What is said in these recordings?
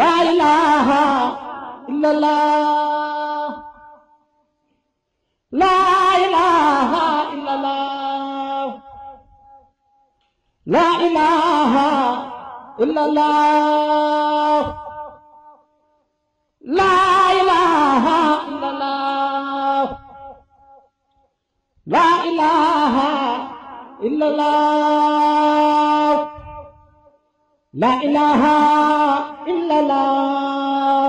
لا إله إلا الله لا إله إلا الله لا إله إلا الله لا إله إلا الله لا إله إلا الله لا إله إلا الله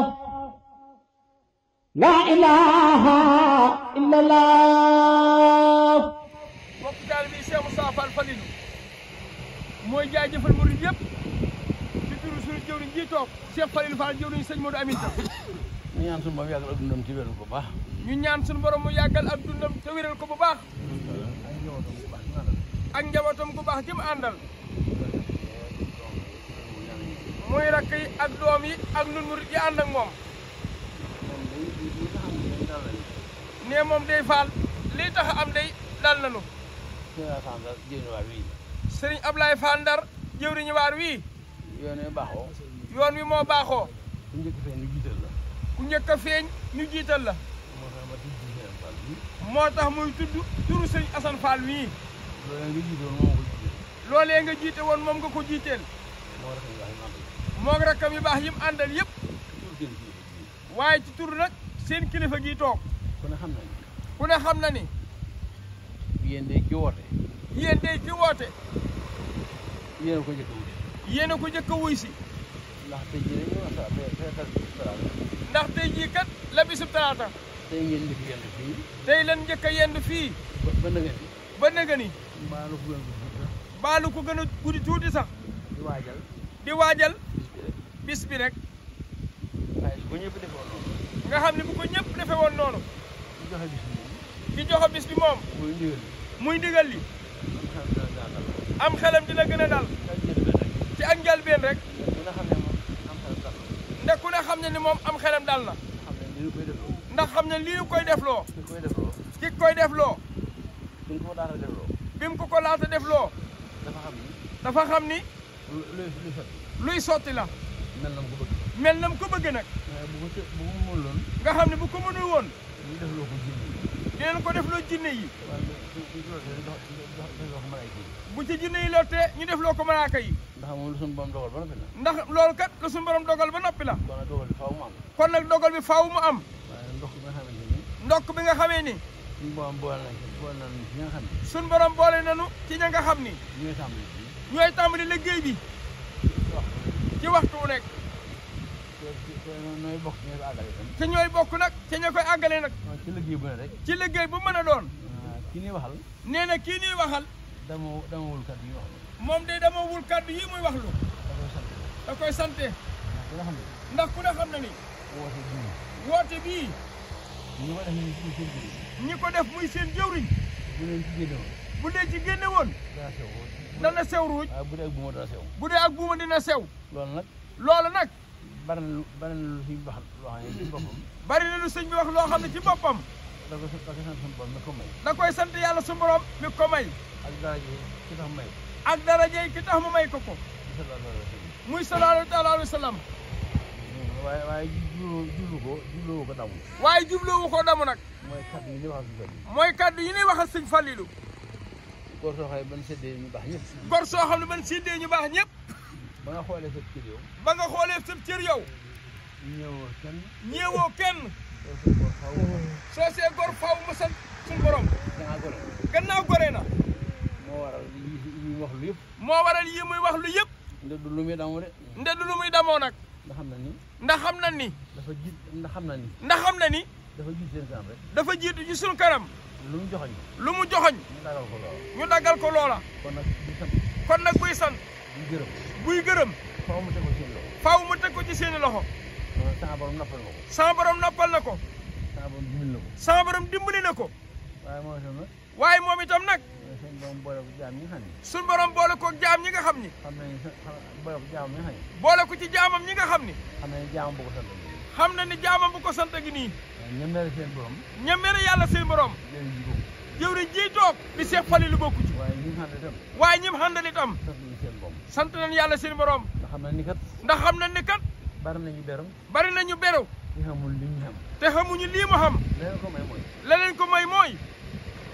لا إله إلا الله mbokk taalibe bi Cheikh Moustapha Fall Falilou mooy jaajëfal murid yëpp ci turu suñu jëwriñ ji toog Cheikh Falilou Fall jëwriñ sëñ Modou Aminta ñu ñaan suñu borom yàggal ak dundam te wéral ko bu baax. ñu ñaan suñu borom mu yàggal ak dundam te wéral ko bu baax ak njabootam gu baax gi mu àndal muy rakk yi ak doom yi ak nun murid yi ànd ak moom ne moom day Fall lii tax am day dal nanu Sëriñ Ablaye Fall Ndar jëwriñu waar wii yoon wi moo baaxoo ku njëkk a feeñ ñu jiital la moo tax muy tudd turu Sëriñ Assane Fall mii loolee nga jiite woon moom nga ko jiiteel moog rakkam yu baax yim àndal yëpp waaye ci tur nag seen kilifa gi toog ku ne xam na ni yéen day ki woote yéen day ki woote yéen a ko njëkk a wuy yéen a ko njëkk a wuy si ndax tey jii rek ñu ndax tey jii kat la bisub talaata tey ngeen njëkk a yendu fii tey lan njëkk a yendu fii ba nëga ni baalu ko gën a guddi tuuti sax di waajal bis bi rek waaye su ko ñëpp defee woon noonu nga xam ne bu ko ñëpp defee woon noonu di joxe bis bi di joxe bis bi moom muy ndigal li am xelam dina gën a dal ci ak njëlbeen rek ndax ku ne xam ne ni moom am xelam dal na ndax xam ne lii koy defloo ki koy defloo bi mu ko laata defloo dafa xam ni luy sotti la mel nam ko bëgg nag nga xam ne bu ko mënul woon dinañ ko defloo jinne yi bu ci jinne yi lottee ñu defloo ko malaaka yi ndax moom lu suñu borom dogal ba noppi la ndax loolu kat lu suñu borom dogal ba noppi la kon nag dogal bi faaw mu am kon nag dogal bi faaw mu am ndokk bi nga xamee ni suñu borom boole nañu ci nga xam ne suñu borom boole nañu ci ña nga xam ni ñooy tàmbali liggéey bi ci waxtu wu nekk ñooy bokk ñooy ko àggale itam te ñooy bokk nag te ña koy àggale nag ci liggéey bu ne rek ci liggéey bu mën a doon kii ñuy waxal nee na kii ñuy waxal dama wul kàddu yi wax moom de dama wul kàddu yi muy waxlu da koy sante ndax ku ne xam na ni woote bii ñi ko def muy seen jëwriñ bu dee ci génne woon dana sew ruuj bu dee ak buuma dina sew loolu nag bari na lu sëñ bi wax loo xam ne ci boppam bari na lu sëñ bi wax loo xam ne ci boppam da koy sant yàlla su borom mi ko may ak daraje ki tax mu may ko ko muy sallallahu alayhi wa sallam waaye jubluwu ko damu waaye jubluwu ko damu nag mooy kaddu yi ñuy waxal sëñ Falilou gor soo xam ne ban séddee ñu baax ñëpp gor soo xam ne ban séddee ñu baax ñëpp ba nga xoolee sa cër yow ba nga xoolee sa cër yow ñeewoo kenn soo see gor faw mu sant suñu borom gannaaw gore na moo waral yi muy wax lu yëpp moo waral yi muy wax lu yëpp ndeddu lu muy damoo de ndeddu lu muy damoo nag ndax xam na ni ndax xam na ni ndax xam na ni ndax xam na ni dafa jiitu seen kanam rek dafa jiitu ci suñu kanam lu mu joxoñ ñu daggal ko loola kon nag buy sant buy gërëm faaw mu teg ko ci seeni loxo sama borom noppal na ko sama borom dimbali na ko waaye moom itam nag suñ borom boole ko jaam ñi nga xam ni boole ko ci jaamam ñi nga xam ni xam na ni jaamam bu ko sant gi nii ñemere yàlla seen borom jëwriñ ji toog di Cheikh Falilou bokku ci waaye ñim xàndal itam sant nañ yàlla seen borom ndax xam nañ ni kat bari nañu beru. bari nañu beru. te xamul li ñu xam. te xamuñu lii mu xam. leneen ko may mooy. leneen ko may mooy.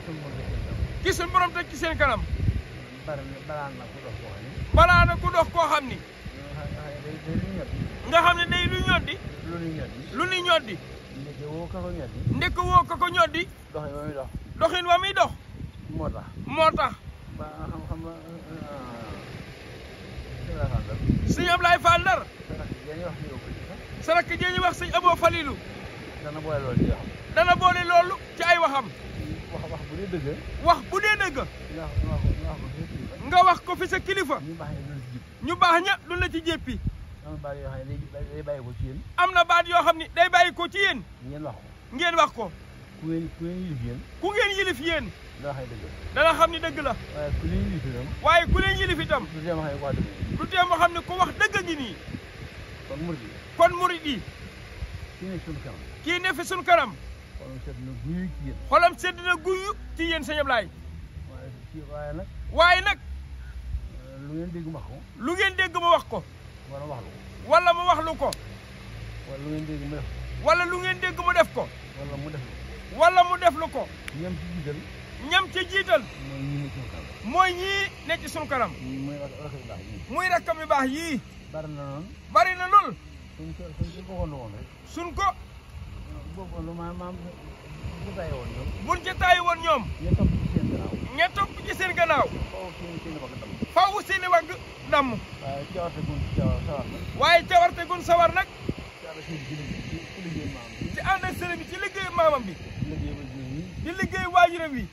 suñu ki suñu borom teg ci seen kanam. balaa na ku dox koo xam ni. nga xam ne day lu ñoddi. lu ñuy ñoddi. ndek woo ka ko ñoddi. doxin wa muy dox. moo tax. sëñ Ablaye Fall Ndar. sarak jee ñu wax sëñ Abo Falilou. dana boole loolu ci ay waxam. wax bu dee dëgg. wax bu dee dëgg. nga wax ko fi sa kilifa. ñu baax ña du la ci jéppi. am na baat yoo xam ne day bàyyi ko ci yéen. ngeen wax ko. ku ngeen yilif yéen. dana xam ni dëgg la. waaye ku leen yilif itam. du tee moo xam ne ku wax dëgg ngi nii. kon murid yi. kii ne fi sunu kanam. xolam sedd na guyu ci yéen sëñ Ablaye. waaye nag. lu ngeen dégg ma wax ko. lu ngeen dégg ma wax ko. wala mu wax lu ko. wala lu ngeen dégg mu def ko. wala mu def lu ko. ñam ci jiital. mooy ñii ne ci sunu kanam. muy rakkam yu baax yii. bari na lool. suñ ko. buñ ca taayi woon ñoom. ña topp ci seen gannaaw. faaw seeni wagg damm. waaye cawarte gun sawar nag. ci ànd ak sëriñ bi ci liggéey maamam bi. di liggéey waajuram wi.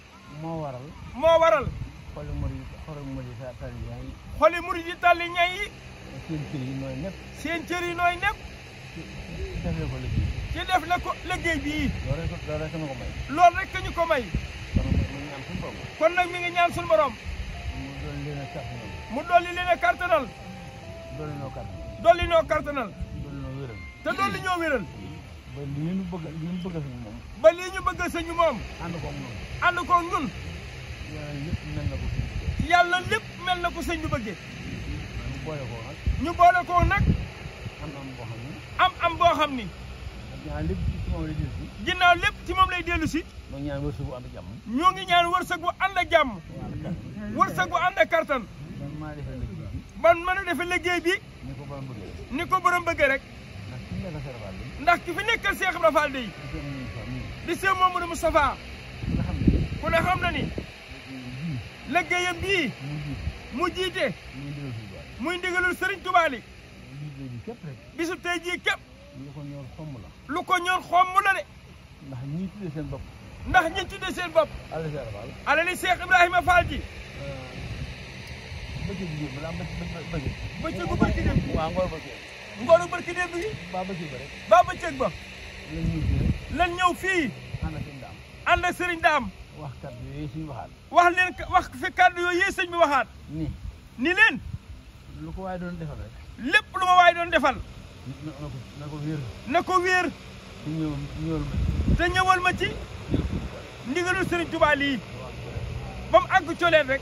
moo waral. xoli murid yi tàlli ñay yi. seen cër yi nooy nepp. ci def la ko liggéey bii. loolu rek ñu ko may. kon nag mi ngi ñaan suñu borom. mu dolli leen a kartanal. dolli noo kartanal. te dolli ñoo wéral. ba lii ñu bëgg sëñ moom. ànd ko ñun. yàlla lépp mel na ko sëñ bi bëggee. ñu boole ko nag. am boo xam ni. ginnaaw lépp ci moom lay dellu si. ñoo ngi ñaan wërsëg bu ànd ak jàmm. wërsëg bu ànd ak kartan. ban mën a defe liggéey bi. ni ko borom bëggee rek. ndax ki fi nekkal Cheikh Ibra Fall dey. di Cheikh Mamadou Moustapha. ku ne xam na ni. liggéeyam bii. mu jiite. muy ndigalul Serigne Touba li. bisu tey jii képp. lu ko ñor xomm la de. ndax ñi tuddee seen bopp. alali Cheikh Ibrahima Fall ji. bëccëgu barki dem. ngooru barki dem bi. ba bëccëg ba. lan ñëw fii. ànd ak Serigne Dame. wax fi kàddu yooyu sëñ bi waxaat. ni leen. lu ko waay doon defal rek. lépp lu ma waay doon defal. na ko wéer. te ñëwal ma ci. ndigalul Serigne Touba lii. ba mu àgg cooleen rek.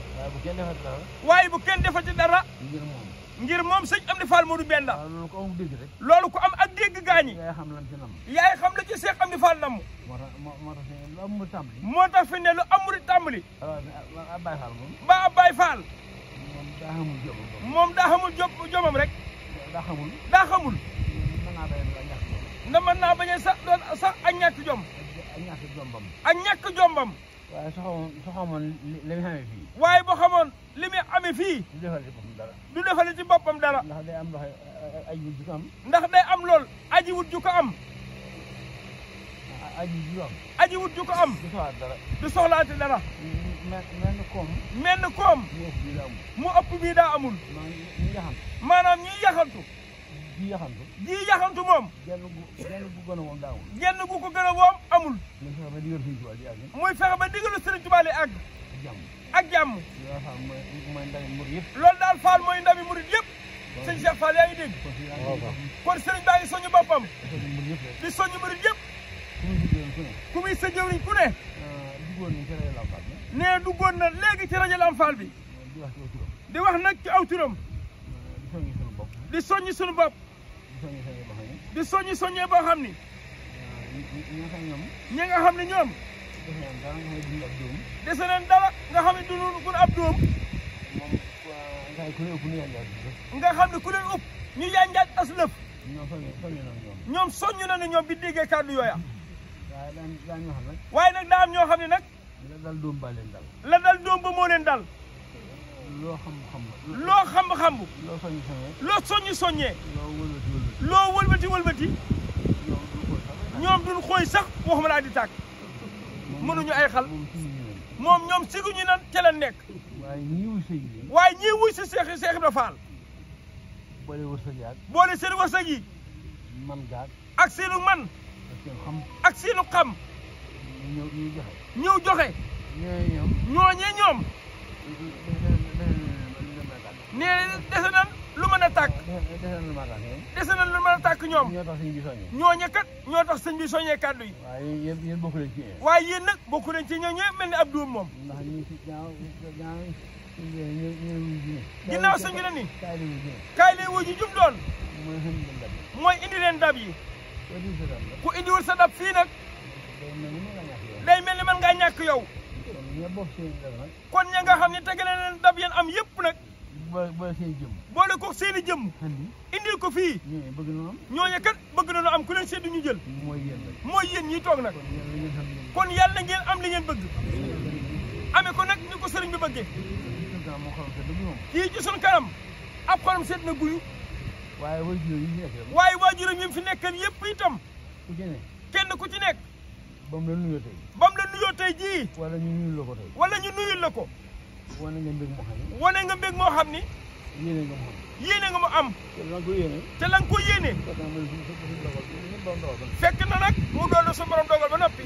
waaye bu kenn defati dara. ngir moom sëñ Amdi Fall Modou Benda. loolu ko am ak dégg gaañi. yaay xam la ci Cheikh Amdi Fall namm. moo tax fi ne lu amuri tàmbali. ba Abbaye Fall. moom daa xamul jomam rek. daa xamul. na mën naa bañ a sax ak ñàkk jom. ak ñàkk jombam. waaye soo xamoon li muy xamee fii. waaye boo xamoon li muy amee fii. du defale ci boppam dara. ndax day am loxo aji wut ju ko am. ndax day am lool aji wut ju ko am. aji wut ju ko am. du soxlaate dara. menn koom. mu ëpp bii daa amul. maanaam ñiy yaxantu. ji yaxantu moom. genn gu gën a woom daa amul. genn gu ko gën a woom amul. muy fexe ba ndigalu Serigne Touba li àgg. ak jàmm. loolu daal Fall mooy ndami murid yëpp. sëñ Cheikh Fall yaa ngi dégg. kon Serigne baa ngi soñu boppam. di soñu murid yëpp. ku muy sa jëwriñ ku ne. nee duggoon na léegi ci rajo Lamp Fall bi. di wax nag ci aw turam. di soññi sunu bopp. di soññee boo xam ni ñi nga xam ne ñoom dese nañ dara nga xam ne du kun ab doom nga xam ne ku leen ëpp ñu yanjaat as lëf ñoom soññ na ne ñoom bi déggee kàddu yooya waaye nag daa am ñoo xam ne nag la dal doom ba moo leen dal loo xam-xam loo soññee loo wëlbati ñoom duñ xooy sax waxuma laa di tàkk mënuñu ay xal moom ñoom siguñu nan ca la nekk waaye ñii wuy si Seex Ibra Faal boole seen wërsëg yi ak seenu man ak seenu xam ñëw joxe ñooñee ñoom nee dese nan lu mën a tàkk dese nan lu mën a tàkk ñoom ñooñe kat ñoo tax sëñ bi soññee kàddu yi waaye yéen nag bokku leen ci ñooñee mel ni ab doom moom ginnaaw sëñ bi la ni kaay leen wuji jum doon mooy indi leen dab yi ku indiwul sa dab fii nag day mel ni man ngaa ñàkk yow kon ña nga xam ne tegale leen dab yéen am yëpp nag boole ko seeni jëmm indil ko fii ñooñu kat bëgg nañu am ku leen seddu ñu jël mooy yéen ñi toog nag kon yàlla ngeen am li ngeen bëgg amee ko nag ni ko sëriñ bi bëggee kii ci sunu kanam ab xolam seet na guyu waaye waajuram yi fi nekkal yëpp itam kenn ku ci nekk bam la nuyoo tey jii wala ñu nuyul la ko wane nga mbég moo xam ni yéene nga mu am te la nga ko yéene fekk na nag mu doon sa borom dogal ba noppi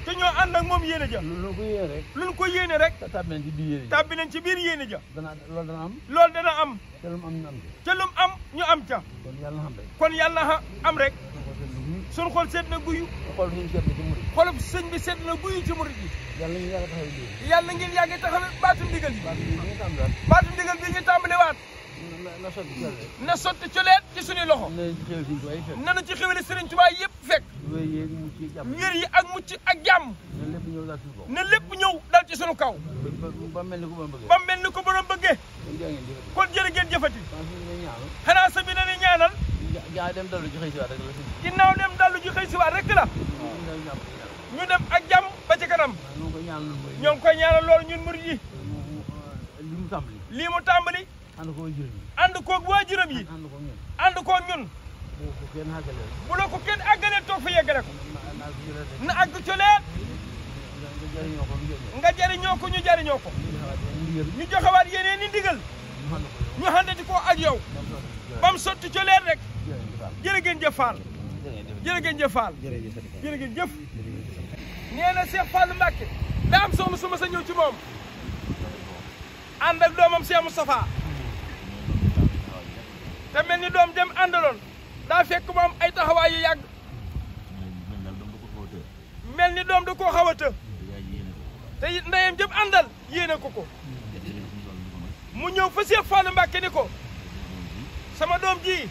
te ñoo ànd ak moom yéene ja luñ ko yéene rek tàbbi nañ ci biir yéene ja loolu dana am te lu mu am ñu am ca kon yàlla am rek sun xol seet na guyu xolub sëñ bi seet na guyu ci murid yi yàlla ngeen yàgg taxawee baatu ndigal yi baatu ndigal bi ñu tàmbale waat na sotti coleet ci suñuy loxo nanu ci xewele Sëriñ Tuubaa yëpp fekk wér yi ak mucc ak jàmm na lépp ñëw dal ci sunu kaw ba mel ni ko borom bëggee kon jërë ngeen jëfati xanaa sa bi na ni ñaanal ginnaaw dem dallu ji xëy si waat rek la ñu dem ak jàmm ba ci kanam ñoo ngi koy ñaanal loolu ñun murid yi lii mu tàmbali ànd koog waajuram yi ànd koog ñun bu la ko kenn àggalee toog fa yeggale ko na àgg coleet nga jariñoo ko ñu jariñoo ko ñu joxewaat yeneen i ndigal ñu àndati ko ak yow bam sotti coleet rek jërë ngeen jëf Fall jërë ngeen jëf Fall jërë ngeen jëf nee na Cheikh Fall Mbacke daa am soxna suma sa ñëw ci moom ànd ak doomam Cheikh Moustapha te mel ni doom dem àndaloon daa fekk moom ay taxawaay yu yàgg mel ni doom da koo xaw a të te ndeyam jëm àndal yéene ko mu ñëw fa Cheikh Fall Mbacke ni ko sama doom ji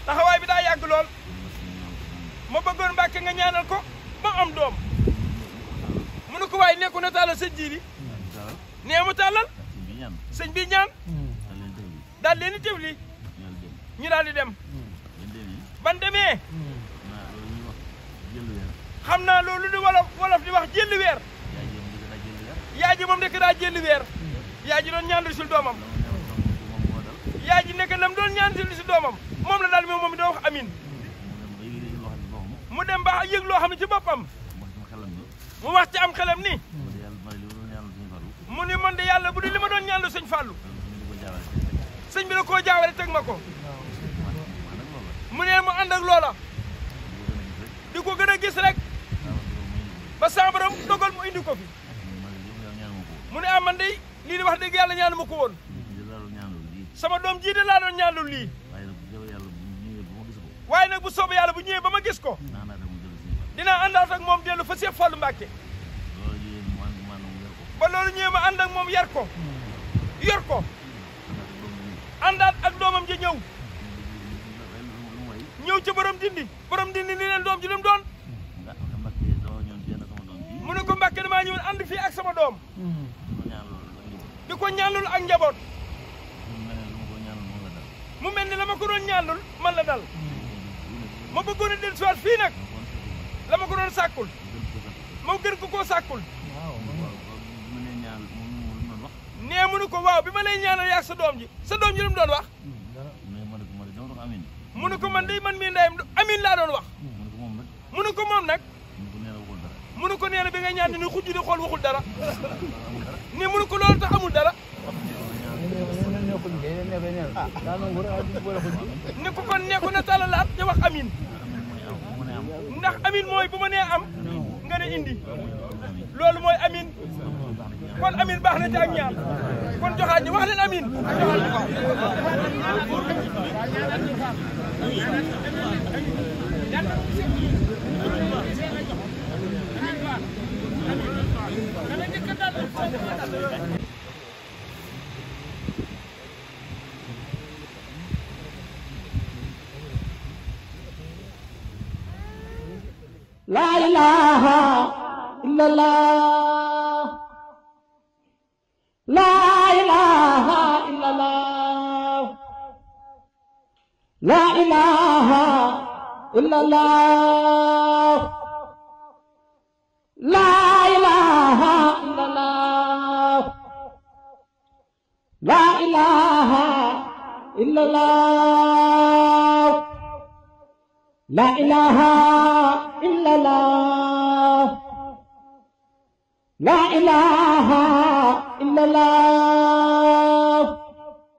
taxawaay bi daa yàgg lool ma bëggoon Mbacke nga ñaanal ko ba am doom mu ne ko waaye nekku na tàllal sëñ ji bi nee mu tàllal sëñ bi ñaan daal leen di tëfli ñu daal di dem ban demee xam naa loolu di wolof di wax jëlli weer yaay ji moom nekk daa jëlli weer yaay ji doon ñaan risul doomam yaay ji nekk lam doon ñaan risul doomam moom la daal moom da wax amin mu dem ba yëg loo xam ne ci boppam mu wax ci am xelam ni mu ni man de yàlla bu di li ma doon ñaan lu sëñ Fallou sëñ bi la koo jaawale teg ma ko mu ne mu ànd ak loola di ko gën a gis rek ba sa borom dogal mu indi ko fi mu ne man de lii di wax dëgg yàlla ñaanu ma ko woon sama doom jii de laa doon ñaanul lii waaye nag bu soobee yàlla bu ñëwee ba ma gis ko dinaa àndaat ak moom dellu fa Cheikh Fall Mbacke ba loolu ñëwee ma ànd ak moom yar ko yor ko àndaat ak doomam ji ñëw ñëw ca borom dindi ni leen doom ji lu mu doon mu ne ko Mbàkke damaa ñëwoon ànd fii ak sama doom di ko ñaanul ak njaboot mu mel ni la ma ko doon ñaanul man la dal ma bëggoon a del soit fii nag la ma ko doon sàkkul ma gën ko koo sàkkul nee mu ne ko waaw bi ma lay ñaanal yaag sa doom ji lu mu doon wax mu ne ko man day man mii ndeyam amin laa doon wax mu ne ko moom nag mu ne ko nee na bi nga ñaan ni xujj di xool waxul dara ne mu ne ko loolu tax amul dara ne ko kon ne ko na talalaat te wax amin ndax amin mooy bu ma nee am nga ne indi loolu mooy amin kon amin baax na ci ak ñaan kon joxaat ñi wax leen amin La ilaha illallah. La ilaha illallah. La ilaha illallah. La ilaha illallah. La ilaha illallah. La ilaha illallah. La ilaha illallah.